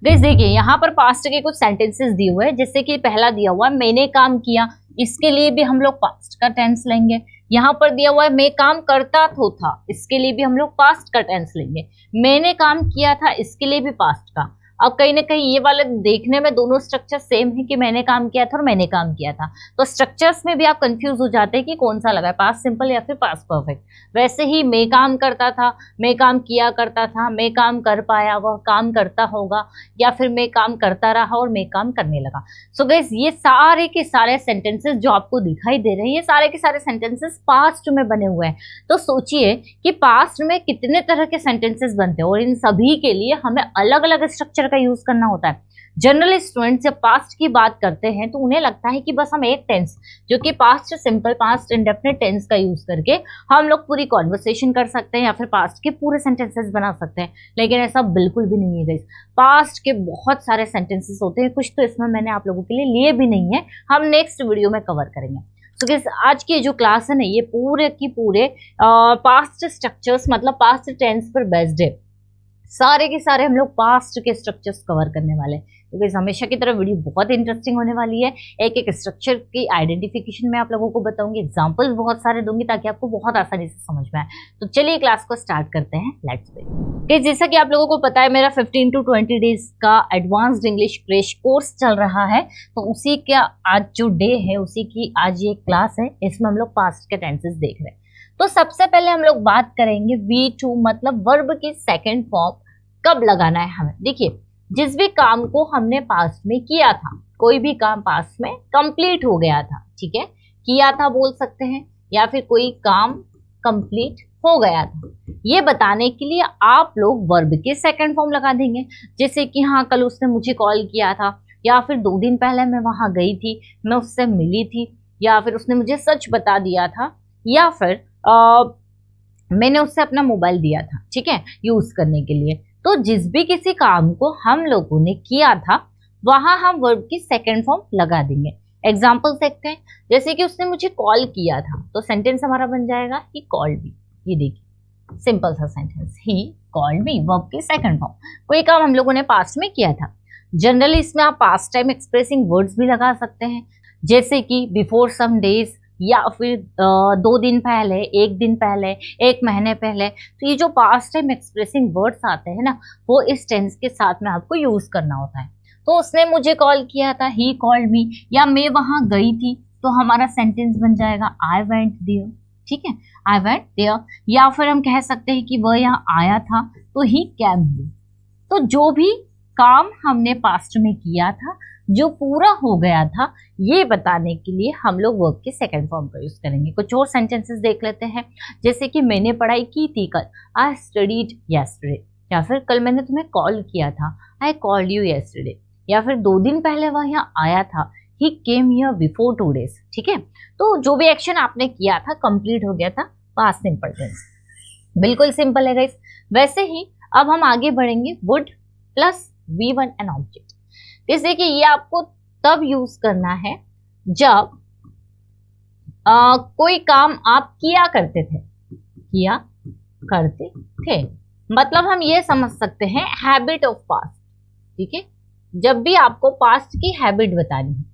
Guys देखिए यहाँ पर पास्ट के कुछ सेंटेंसेस दिए हुए हैं, जैसे कि पहला दिया हुआ है मैंने काम किया, इसके लिए भी हम लोग पास्ट का टेंस लेंगे। यहाँ पर दिया हुआ है मैं काम करता तो था, इसके लिए भी हम लोग पास्ट का टेंस लेंगे। मैंने काम किया था, इसके लिए भी पास्ट का। अब कहीं ना कहीं ये वाले देखने में दोनों स्ट्रक्चर सेम है कि मैंने काम किया था और मैंने काम किया था, तो स्ट्रक्चर्स में भी आप कंफ्यूज हो जाते हैं कि कौन सा लगा है, पास्ट सिंपल या फिर पास्ट परफेक्ट। वैसे ही मैं काम करता था, मैं काम किया करता था, मैं काम कर पाया, वह काम करता होगा, या फिर मैं काम करता रहा और मैं काम करने लगा। सो गाइस ये सारे के सारे सेंटेंसेस जो आपको दिखाई दे रहे हैं, ये सारे के सारे सेंटेंसेस पास्ट में बने हुए हैं। तो सोचिए कि पास्ट में कितने तरह के सेंटेंसेस बनते हैं और इन सभी के लिए हमें अलग अलग स्ट्रक्चर का यूज करना होता है। जनरली स्टूडेंट्स जब पास्ट की बात करते हैं तो उन्हें लगता है कि बस हम एक टेंस जो कि past simple, past indefinite tense का यूज करके हम लोग पूरी कॉन्वर्सेशन कर सकते हैं या फिर पास्ट के पूरे सेंटेंसेस बना सकते हैं, लेकिन ऐसा बिल्कुल भी नहीं है गाइस। पास्ट के बहुत सारे सेंटेंसेस होते हैं, कुछ तो इसमें मैंने आप लोगों के लिए लिए भी नहीं है, हम नेक्स्ट वीडियो में कवर करेंगे। तो गाइस आज की जो क्लास है ना, ये पूरे की पूरे पास्ट स्ट्रक्चर्स मतलब पास्ट टेंस पर बेस्ड है। सारे के सारे हम लोग पास्ट के स्ट्रक्चर्स कवर करने वाले हैं। तो गाइस हमेशा की तरह वीडियो बहुत इंटरेस्टिंग होने वाली है। एक एक स्ट्रक्चर की आइडेंटिफिकेशन में आप लोगों को बताऊंगी, एग्जांपल्स बहुत सारे दूंगी ताकि आपको बहुत आसानी से समझ में आए। तो चलिए क्लास को स्टार्ट करते हैं, लेट्स गो। जैसा कि आप लोगों को पता है मेरा 15 to 20 डेज का एडवांस्ड इंग्लिश क्रैश कोर्स चल रहा है, तो उसी का आज जो डे है उसी की आज ये क्लास है। इसमें हम लोग पास्ट के टेंसेस देख रहे हैं। तो सबसे पहले हम लोग बात करेंगे V2 मतलब वर्ब की सेकेंड फॉर्म कब लगाना है हमें। देखिए जिस भी काम को हमने पास्ट में किया था, कोई भी काम पास्ट में कंप्लीट हो गया था, ठीक है, किया था बोल सकते हैं, या फिर कोई काम कंप्लीट हो गया था, ये बताने के लिए आप लोग वर्ब के सेकंड फॉर्म लगा देंगे। जैसे कि हाँ कल उसने मुझे कॉल किया था, या फिर 2 दिन पहले मैं वहां गई थी, मैं उससे मिली थी, या फिर उसने मुझे सच बता दिया था, या फिर मैंने उससे अपना मोबाइल दिया था, ठीक है, यूज करने के लिए। तो जिस भी किसी काम को हम लोगों ने किया था वहां हम वर्ब की सेकंड फॉर्म लगा देंगे। एग्जांपल देखते हैं, जैसे कि उसने मुझे कॉल किया था, तो सेंटेंस हमारा बन जाएगा ही कॉल्ड मी। ये देखिए सिंपल सा sentence, he called me, verb की सेकंड फॉर्म। कोई काम हम लोगों ने पास्ट में किया था, जनरली इसमें आप पास्ट टाइम एक्सप्रेसिंग वर्ड्स भी लगा सकते हैं, जैसे कि बिफोर सम डेज, या फिर 2 दिन पहले, 1 दिन पहले, 1 महीने पहले। तो ये जो पास्ट टाइम एक्सप्रेसिंग वर्ड्स आते हैं ना, वो इस टेंस के साथ में आपको यूज करना होता है। तो उसने मुझे कॉल किया था, ही कॉल्ड मी, या मैं वहां गई थी, तो हमारा सेंटेंस बन जाएगा आई वेंट देयर, ठीक है, आई वेंट देयर। या फिर हम कह सकते हैं कि वह यहाँ आया था, तो ही केम हियर। तो जो भी काम हमने पास्ट में किया था जो पूरा हो गया था, ये बताने के लिए हम लोग वर्ब के सेकंड फॉर्म का यूज करेंगे। कुछ और सेंटेंसेस देख लेते हैं, जैसे कि मैंने पढ़ाई की थी कल, आई स्टडीड यस्टरडे, या फिर कल मैंने तुम्हें कॉल किया था, आई कॉल्ड यू यस्टरडे, या फिर 2 दिन पहले वह यहाँ आया था, ही केम हियर बिफोर 2 days, ठीक है। तो जो भी एक्शन आपने किया था कंप्लीट हो गया था, पास्ट सिंपल टेंस, बिल्कुल सिंपल है गाइस। वैसे ही अब हम आगे बढ़ेंगे, would plus V1 an object. जैसे कि ये आपको तब यूज करना है जब कोई काम आप किया करते थे, मतलब हम ये समझ सकते हैं हैबिट ऑफ पास्ट, ठीक है। जब भी आपको पास्ट की हैबिट बतानी है,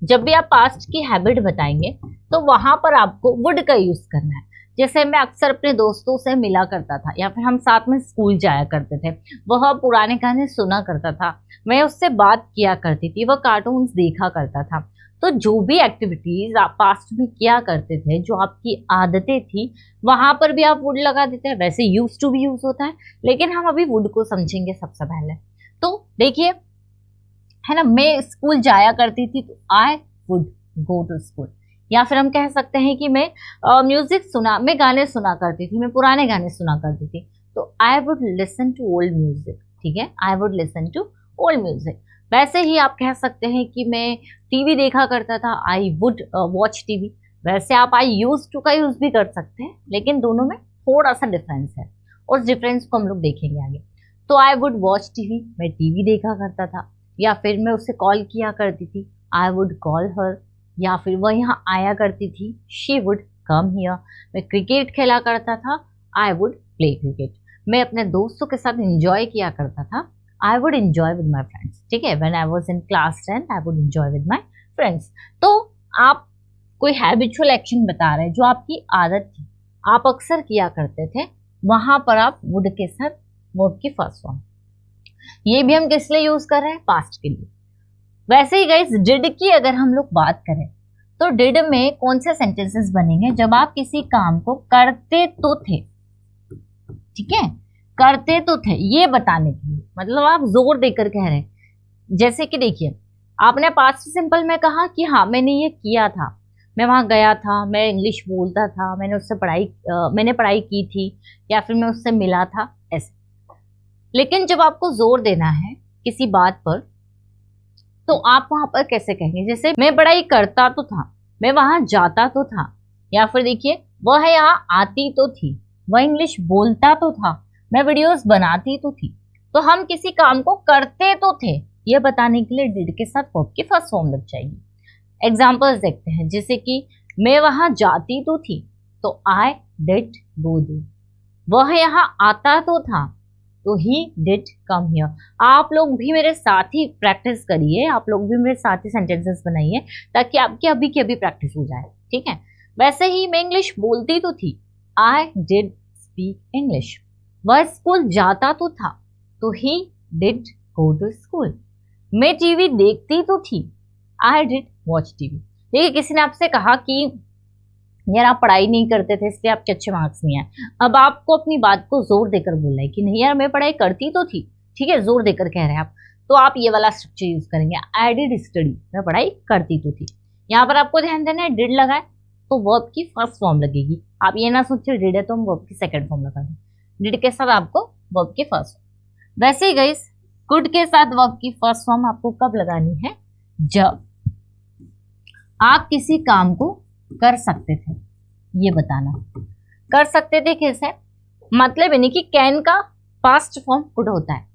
जब भी आप पास्ट की हैबिट बताएंगे तो वहां पर आपको वुड का यूज करना है। जैसे मैं अक्सर अपने दोस्तों से मिला करता था, या फिर हम साथ में स्कूल जाया करते थे, वह पुराने गाने सुना करता था, मैं उससे बात किया करती थी, वह कार्टून्स देखा करता था। तो जो भी एक्टिविटीज आप पास्ट में किया करते थे, जो आपकी आदतें थी, वहां पर भी आप वुड लगा देते हैं। वैसे यूज टू भी यूज होता है, लेकिन हम अभी वुड को समझेंगे सबसे पहले। तो देखिए है ना, मैं स्कूल जाया करती थी, तो I would go to school. या फिर हम कह सकते हैं कि मैं मैं गाने सुना करती थी, मैं पुराने गाने सुना करती थी, तो I would listen to old music, ठीक है, I would listen to old music. वैसे ही आप कह सकते हैं कि मैं टीवी देखा करता था, आई वुड वॉच टीवी। वैसे आप आई यूज टू का यूज भी कर सकते हैं, लेकिन दोनों में थोड़ा सा डिफरेंस है, उस डिफरेंस को हम लोग देखेंगे आगे। तो आई वुड वॉच टीवी, मैं टीवी देखा करता था, या फिर मैं उसे कॉल किया करती थी, आई वुड कॉल हर, या फिर वह यहाँ आया करती थी, शी वुड कम हियर। मैं क्रिकेट खेला करता था, आई वुड प्ले क्रिकेट। मैं अपने दोस्तों के साथ एंजॉय किया करता था, I would enjoy with my friends. ठीक है, when I was in class 10 I would enjoy with my friends. तो आप कोई हैबिचुअल एक्शन बता रहे हैं जो आपकी आदत थी, आप अक्सर किया करते थे, वहां पर आप वुड के साथ वर्ब की फर्स्ट फॉर्म, ये भी हम किस लिए यूज कर रहे हैं, पास्ट के लिए। वैसे ही गाइस डिड की अगर हम लोग बात करें तो डिड में कौन से सेंटेंसेस बनेंगे, जब आप किसी काम को करते तो थे, ठीक है, करते तो थे ये बताने के लिए, मतलब आप जोर देकर कह रहे हैं। जैसे कि देखिए आपने पास्ट सिंपल में कहा कि हाँ मैंने ये किया था, मैं वहां गया था, मैं इंग्लिश बोलता था, मैंने पढ़ाई की थी, या फिर मैं उससे मिला था, ऐसे। लेकिन जब आपको जोर देना है किसी बात पर तो आप वहां पर कैसे कहेंगे, जैसे मैं पढ़ाई करता तो था, मैं वहां जाता तो था, या फिर देखिए वह यहाँ आती तो थी, वह इंग्लिश बोलता तो था, मैं वीडियोस बनाती तो थी। तो हम किसी काम को करते तो थे ये बताने के लिए डिड के साथ वर्ब की फर्स्ट फॉर्म लग जाएगी। एग्जांपल्स देखते हैं, जैसे कि मैं वहां जाती तो थी, तो आई डिड गो देयर। वह यहाँ आता तो था, तो ही डिड कम हियर। आप लोग भी मेरे साथ ही प्रैक्टिस करिए, आप लोग भी मेरे साथ ही सेंटेंसेस बनाइए, ताकि आपकी अभी की अभी प्रैक्टिस हो जाए, ठीक है। वैसे ही मैं इंग्लिश बोलती तो थी, आई डिड स्पीक इंग्लिश। वह स्कूल जाता तो था, तो he did go to school. मैं टीवी देखती तो थी, आई डिड वॉच टीवी। देखिए किसी ने आपसे कहा कि यार आप पढ़ाई नहीं करते थे इसलिए आपके अच्छे मार्क्स नहीं आए, अब आपको अपनी बात को जोर देकर बोलना है कि नहीं यार मैं पढ़ाई करती तो थी, ठीक है, जोर देकर कह रहे हैं आप, तो आप ये वाला स्ट्रक्चर यूज करेंगे, आई डिड स्टडी, मैं पढ़ाई करती तो थी। यहाँ पर आपको ध्यान देना है डिड लगाए तो वर्ब की फर्स्ट फॉर्म लगेगी, आप ये ना सोचिए डिड है तो हम वर्ब की सेकंड फॉर्म लगा दें, डिड के साथ आपको वर्ब की फर्स्ट फॉर्म। वैसे ही गाइस कुड के साथ वर्ब की फर्स्ट फॉर्म आपको कब लगानी है, जब आप किसी काम को कर सकते थे, ये बताना कर सकते थे कैसे, मतलब यानी कि कैन का पास्ट फॉर्म कुड होता है।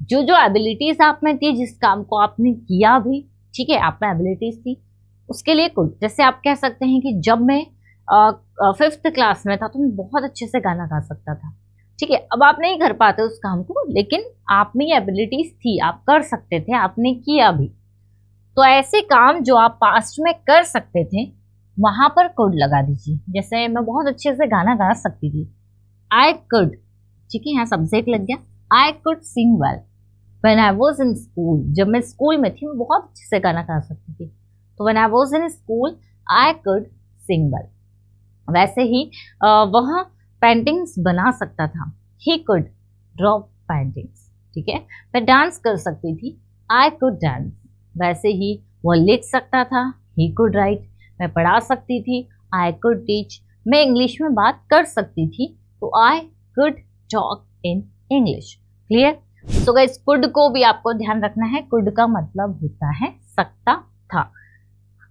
जो जो एबिलिटीज आप में थी, जिस काम को आपने किया भी, ठीक है, आप में एबिलिटीज थी, उसके लिए कुड। जैसे आप कह सकते हैं कि जब मैं 5th क्लास में था तो मैं बहुत अच्छे से गाना गा सकता था, ठीक है। अब आप नहीं कर पाते उस काम को, लेकिन आप में ये एबिलिटीज थी, आप कर सकते थे, आपने किया भी। तो ऐसे काम जो आप पास्ट में कर सकते थे वहां पर कुड लगा दीजिए। जैसे मैं बहुत अच्छे से गाना गा सकती थी, आई कुड, ठीक है, यहाँ सब्जेक्ट लग गया, I could sing well when I was in school. जब मैं स्कूल में थी मैं बहुत अच्छे से गाना गा सकती थी, तो when I was in school I could sing well. वैसे ही वह पेंटिंग्स बना सकता था, ही कुड ड्रॉ पेंटिंग्स, ठीक है। मैं डांस कर सकती थी, आई कुड डांस। वैसे ही वह लिख सकता था, ही कुड राइट। मैं पढ़ा सकती थी, आई कुड टीच। मैं इंग्लिश में बात कर सकती थी, तो I could talk in English. Clear? So guys could को भी आपको ध्यान रखना है, कुड का मतलब होता है सकता था।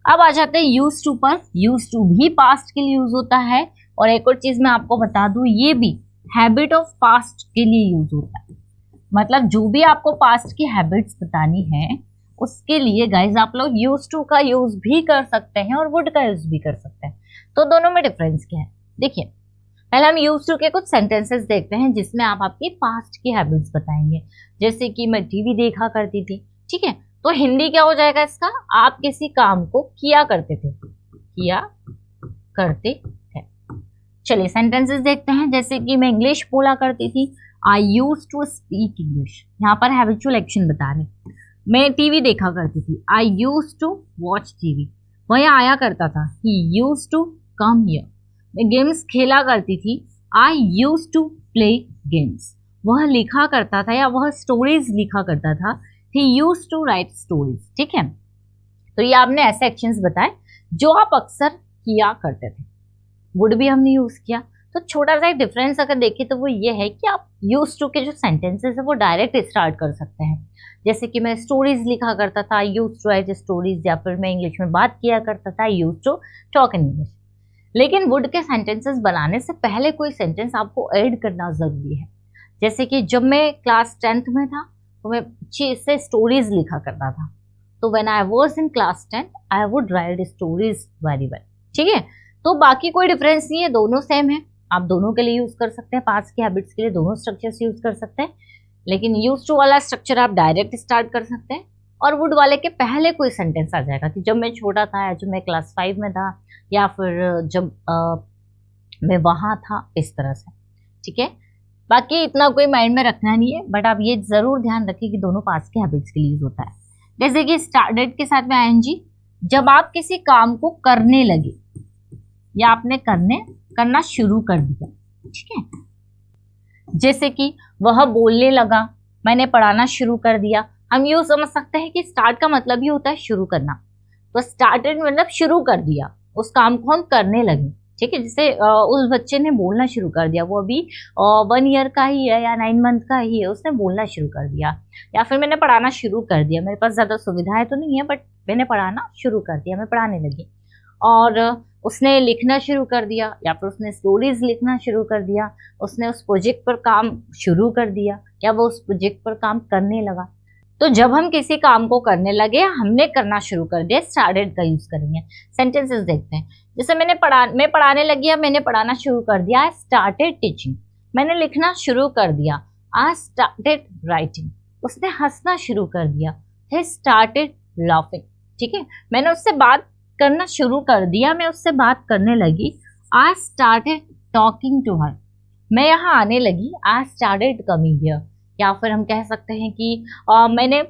अब आ जाते हैं यूज टू पर। यूज टू भी पास्ट के लिए यूज होता है, और एक और चीज मैं आपको बता दूं, ये भी हैबिट ऑफ पास्ट के लिए यूज होता है। मतलब जो भी आपको पास्ट की हैबिट्स बतानी है उसके लिए गाइज आप लोग यूज टू का यूज भी कर सकते हैं और वुड का यूज भी कर सकते हैं। तो दोनों में डिफरेंस क्या है, देखिए पहले हम यूज टू के कुछ सेंटेंसेस देखते हैं जिसमें आप आपकी पास्ट की हैबिट्स बताएंगे। जैसे कि मैं टीवी देखा करती थी, ठीक है, तो हिंदी क्या हो जाएगा इसका, आप किसी काम को किया करते थे, किया करते थे। चलिए सेंटेंसेस देखते हैं। जैसे कि मैं इंग्लिश बोला करती थी, आई यूज टू स्पीक इंग्लिश, यहाँ पर हैबिचुअल एक्शन बता रहे। मैं टीवी देखा करती थी, आई यूज टू वॉच टीवी, वह आया करता था, ही यूज टू कम हियर। मैं गेम्स खेला करती थी, आई यूज टू प्ले गेम्स। वह लिखा करता था या वह स्टोरीज लिखा करता था, ही यूज टू राइट स्टोरीज, ठीक है। तो ये आपने ऐसे एक्शंस बताए जो आप अक्सर किया करते थे। वुड भी हमने यूज किया, तो छोटा सा एक डिफरेंस अगर देखें तो वो ये है कि आप यूज टू के जो सेंटेंसेस है वो डायरेक्ट स्टार्ट कर सकते हैं। जैसे कि मैं स्टोरीज लिखा करता था, यूज टू राइट स्टोरीज, या फिर मैं इंग्लिश में बात किया करता था, use to talk in English. लेकिन वुड के सेंटेंसेस बनाने से पहले कोई सेंटेंस आपको ऐड करना जरूरी है। जैसे कि जब मैं क्लास 10th में था तो मैं अच्छे से स्टोरीज लिखा करता था, तो when I was in class 10 I would write stories very well, ठीक है। तो बाकी कोई डिफरेंस नहीं है, दोनों सेम है। आप दोनों के लिए यूज कर सकते हैं, पास्ट की हैबिट्स के लिए दोनों स्ट्रक्चर्स यूज कर सकते हैं, लेकिन यूज टू वाला स्ट्रक्चर आप डायरेक्ट स्टार्ट कर सकते हैं और वुड वाले के पहले कोई सेंटेंस आ जाएगा कि जब मैं छोटा था या जब मैं क्लास 5 में था या फिर जब मैं वहां था, इस तरह से। ठीक है, बाकी इतना कोई माइंड में रखना नहीं है, बट आप ये जरूर ध्यान रखिए कि दोनों पास्ट के हैबिट्स के लिए यूज होता है। जैसे कि स्टार्टेड के साथ में आईएनजी, जब आप किसी काम को करने लगे या आपने करना शुरू कर दिया। ठीक है, जैसे कि वह बोलने लगा, मैंने पढ़ाना शुरू कर दिया। हम यूँ समझ सकते हैं कि स्टार्ट का मतलब ही होता है शुरू करना, तो स्टार्टेड मतलब शुरू कर दिया, उस काम को हम करने लगे। ठीक है, जैसे उस बच्चे ने बोलना शुरू कर दिया, वो अभी 1 ईयर का ही है या 9 मंथ का ही है, उसने बोलना शुरू कर दिया। या फिर मैंने पढ़ाना शुरू कर दिया, मेरे पास ज़्यादा सुविधाएं तो नहीं है बट मैंने पढ़ाना शुरू कर दिया, मैं पढ़ाने लगी। और उसने लिखना शुरू कर दिया या फिर उसने स्टोरीज लिखना शुरू कर दिया, उसने उस प्रोजेक्ट पर काम शुरू कर दिया या वो उस प्रोजेक्ट पर काम करने लगा। तो जब हम किसी काम को करने लगे, हमने करना शुरू कर दिया, स्टार्टेड का यूज करेंगे। सेंटेंसेस देखते हैं, जैसे मैं पढ़ाने लगी या मैंने पढ़ाना शुरू कर दिया, आई स्टार्टेड टीचिंग। मैंने लिखना शुरू कर दिया, आई स्टार्टेड राइटिंग। उसने हंसना शुरू कर दिया, ही स्टार्टेड लाफिंग। ठीक है, मैंने उससे बात करना शुरू कर दिया, मैं उससे बात करने लगी, I started talking to her. मैं यहाँ आने लगी, आई स्टार्टेड कमिंग हियर। या फिर हम कह सकते हैं कि मैंने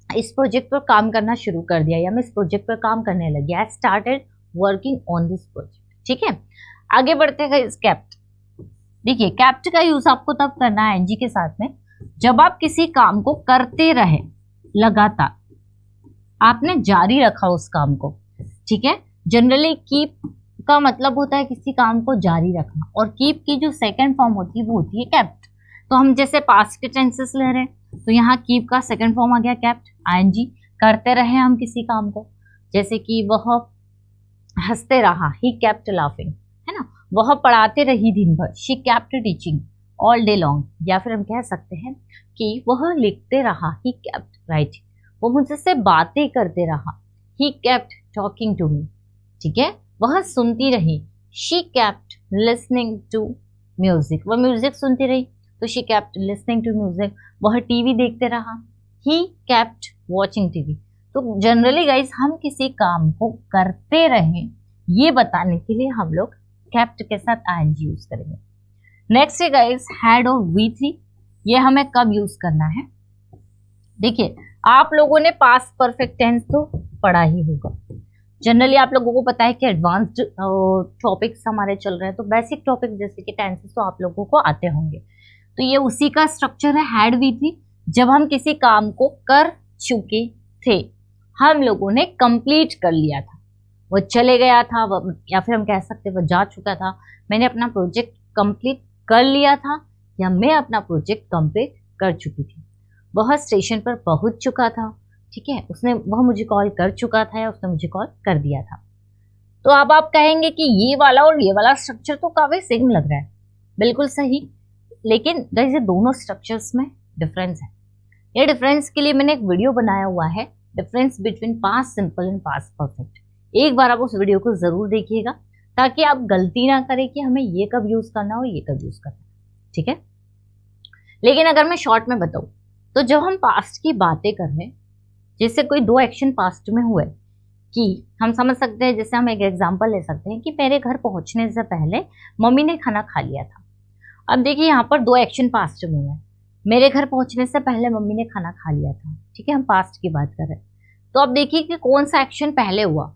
इस प्रोजेक्ट पर काम करना शुरू कर दिया या मैं इस प्रोजेक्ट पर काम करने लगी, I started working on this project. ठीक है, आगे बढ़ते हैं इस कैप्ट। देखिए, कैप्ट का यूज आपको तब करना है एनजी के साथ में जब आप किसी काम को करते रहे लगातार, आपने जारी रखा उस काम को। ठीक है, जनरली कीप का मतलब होता है किसी काम को जारी रखना, और कीप की जो सेकंड फॉर्म होती है वो होती है कैप्ट। तो हम जैसे पास्ट के टेंसेस ले रहे हैं, तो यहाँ कीप का सेकंड फॉर्म आ गया कैप्ट, आईएनजी। करते रहे हम किसी काम को, जैसे कि वह हंसते रहा, ही केप्ट लाफिंग, है ना। वह पढ़ाते रही दिन भर, she kept teaching all day long. या फिर हम कह सकते हैं कि वह लिखते रहा, ही केप्ट राइटिंग। वो मुझसे बातें करते रहा, he kept talking to me. ठीक है, वह सुनती रही, she kept listening to music. वह म्यूजिक सुनती रही तो she kept listening to music. वह टीवी देखते रहा, ही केप्ट वॉचिंग टीवी। तो जनरली गाइस हम किसी काम को करते रहें ये बताने के लिए हम लोग केप्ट के साथ आईएनजी यूज करेंगे। नेक्स्ट है गाइस हैड और V3। ये हमें कब यूज करना है? देखिए, आप लोगों ने पास्ट परफेक्ट टेंस तो पढ़ा ही होगा। जनरली आप लोगों को पता है कि एडवांस्ड टॉपिक्स हमारे चल रहे हैं, तो बेसिक टॉपिक जैसे कि टेंसेस तो आप लोगों को आते होंगे। तो ये उसी का स्ट्रक्चर है हैड V3। जब हम किसी काम को कर चुके थे, हम लोगों ने कंप्लीट कर लिया था, वो चले गया था, या फिर हम कह सकते वो जा चुका था, मैंने अपना प्रोजेक्ट कंप्लीट कर लिया था, या मैं अपना प्रोजेक्ट कंप्लीट कर चुकी थी। वह स्टेशन पर पहुंच चुका था, ठीक है, वह मुझे कॉल कर चुका था या उसने मुझे कॉल कर दिया था। तो अब आप कहेंगे कि ये वाला और ये वाला स्ट्रक्चर तो काफी सेम लग रहा है। बिल्कुल सही, लेकिन गाइस ये दोनों स्ट्रक्चर्स में डिफरेंस है। ये डिफरेंस के लिए मैंने एक वीडियो बनाया हुआ है, difference between past simple and past perfect. एक बार आप उस वीडियो को जरूर देखिएगा ताकि आप गलती ना करें कि हमें ये कब यूज करना हो, ये कब यूज करना है। ठीक है, लेकिन अगर मैं शॉर्ट में बताऊं तो जब हम पास्ट की बातें कर रहे हैं, जैसे कोई 2 एक्शन पास्ट में हुए, कि हम समझ सकते हैं, जैसे हम एक एग्जांपल ले सकते हैं कि मेरे घर पहुंचने से पहले मम्मी ने खाना खा लिया था। अब देखिए यहाँ पर 2 एक्शन पास्ट में हुए, मेरे घर पहुंचने से पहले मम्मी ने खाना खा लिया था। ठीक है, हम पास्ट की बात कर रहे हैं, तो अब देखिए कि कौन सा एक्शन पहले हुआ।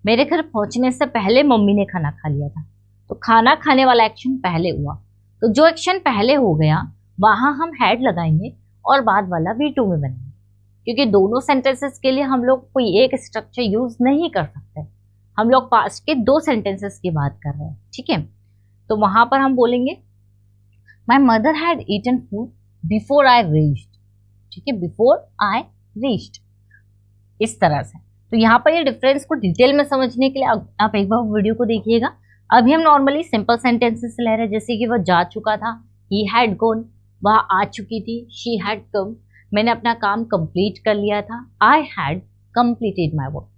मेरे घर पहुंचने से पहले मम्मी ने खाना खा लिया था, तो खाना खाने वाला एक्शन पहले हुआ। तो जो एक्शन पहले हो गया वहां हम हैड लगाएंगे और बाद वाला V2 में बनेंगे, क्योंकि दोनों सेंटेंसेस के लिए हम लोग कोई एक स्ट्रक्चर यूज नहीं कर सकते। हम लोग पास्ट के 2 सेंटेंसेस की बात कर रहे हैं। ठीक है, तो वहां पर हम बोलेंगे my mother had eaten food before I reached. ठीक है, बिफोर आई रीच्ड, इस तरह से। तो यहाँ पर ये डिफरेंस को डिटेल में समझने के लिए आप एक बार वीडियो को देखिएगा। अभी हम नॉर्मली सिंपल सेंटेंसेस ले रहे हैं, जैसे कि वह जा चुका था, ही हैड गॉन, वह आ चुकी थी, शी हैड कम, मैंने अपना काम कंप्लीट कर लिया था, I had completed my work,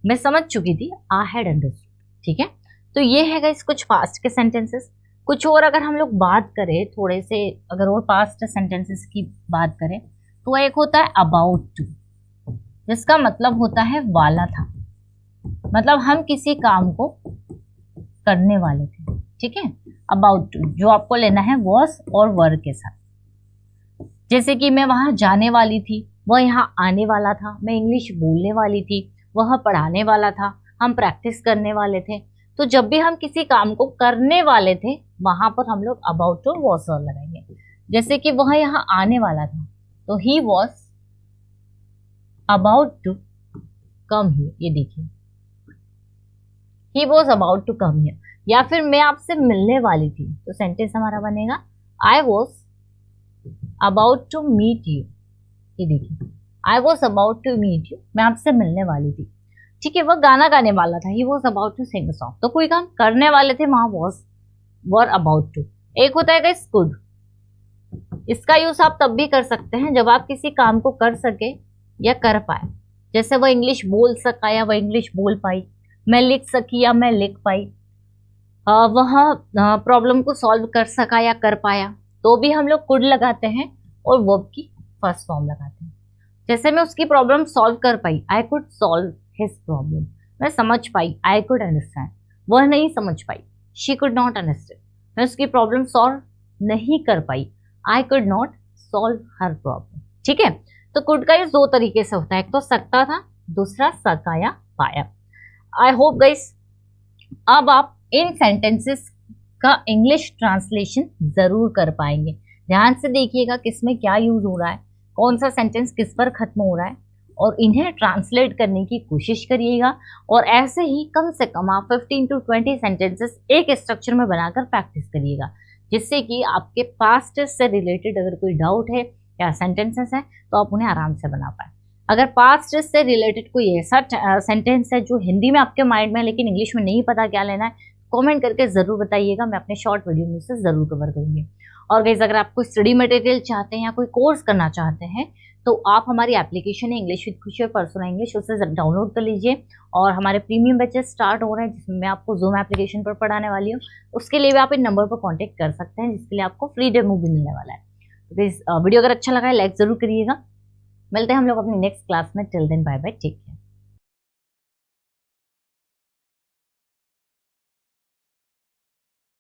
मैं समझ चुकी थी, आई हैड अंडरस्टूड। ठीक है, तो ये है गाइस कुछ पास्ट के सेंटेंसेस। कुछ और अगर हम लोग बात करें थोड़े से, अगर और पास्ट सेंटेंसेस की बात करें तो एक होता है अबाउट टू, जिसका मतलब होता है वाला था, मतलब हम किसी काम को करने वाले थे, ठीक है। अबाउट टू जो आपको लेना है वॉज और वर के साथ। जैसे कि मैं वहां जाने वाली थी, वह यहाँ आने वाला था, मैं इंग्लिश बोलने वाली थी, वह पढ़ाने वाला था, हम प्रैक्टिस करने वाले थे। तो जब भी हम किसी काम को करने वाले थे वहां पर हम लोग अबाउट टू वॉज और लगाएंगे। जैसे कि वह यहाँ आने वाला था तो he was about to come here, ये देखिए he was about to come here. या फिर मैं आपसे मिलने वाली थी तो सेंटेंस हमारा बनेगा I was about to meet you, ये देखिए I was about to meet you, मैं आपसे मिलने वाली थी, ठीक है। वह गाना गाने वाला था, he was about to sing a song, तो कोई काम करने वाले थे वहां वॉज वर अबाउट टू। एक होता है गाइस कुड, इसका यूज आप तब भी कर सकते हैं जब आप किसी काम को कर सके या कर पाए। जैसे वह इंग्लिश बोल सका या वह इंग्लिश बोल पाई, मैं लिख सकी या मैं लिख पाई, वह प्रॉब्लम को सॉल्व कर सका या कर पाया, तो भी हम लोग कुड लगाते हैं और वर्ब की फर्स्ट फॉर्म लगाते हैं। जैसे मैं उसकी प्रॉब्लम सॉल्व कर पाई, I could solve his problem, मैं समझ पाई, आई कुड अंडरस्टैंड, वह नहीं समझ पाई, शी कुड नॉट अंडरस्टैंड, मैं उसकी प्रॉब्लम सॉल्व नहीं कर पाई, I could not solve her problem, ठीक है। तो कुड का यूज दो तरीके से होता है, एक तो सकता था, दूसरा सका या पाया। आई होप गाइस अब आप इन सेंटेंसेस का इंग्लिश ट्रांसलेशन जरूर कर पाएंगे। ध्यान से देखिएगा किसमें क्या यूज हो रहा है, कौन सा सेंटेंस किस पर खत्म हो रहा है, और इन्हें ट्रांसलेट करने की कोशिश करिएगा। और ऐसे ही कम से कम आप 15 to 20 सेंटेंसेस एक स्ट्रक्चर में बनाकर प्रैक्टिस करिएगा, जिससे कि आपके पास्ट से रिलेटेड अगर कोई डाउट है या सेंटेंसेस है तो आप उन्हें आराम से बना पाए। अगर पास्ट से रिलेटेड कोई ऐसा सेंटेंस है जो हिंदी में आपके माइंड में है लेकिन इंग्लिश में नहीं पता क्या लेना है, कमेंट करके जरूर बताइएगा, मैं अपने शॉर्ट वीडियो में से जरूर कवर करूंगी। और गाइस अगर आप कोई स्टडी मटेरियल चाहते हैं या कोई कोर्स करना चाहते हैं तो आप हमारी एप्लीकेशन है इंग्लिश विद खुशी और पर्सनल इंग्लिश, उसे डाउनलोड कर लीजिए। और हमारे प्रीमियम बैचेस स्टार्ट हो रहे हैं जिसमें मैं आपको जूम एप्लीकेशन पर पढ़ाने वाली हूँ, उसके लिए भी आप इन नंबर पर कॉन्टेक्ट कर सकते हैं, जिसके लिए आपको फ्री डेमो भी मिलने वाला है। तो इस वीडियो अगर अच्छा लगा है लाइक जरूर करिएगा। मिलते हैं हम लोग अपनी नेक्स्ट क्लास में, till then bye bye, take care.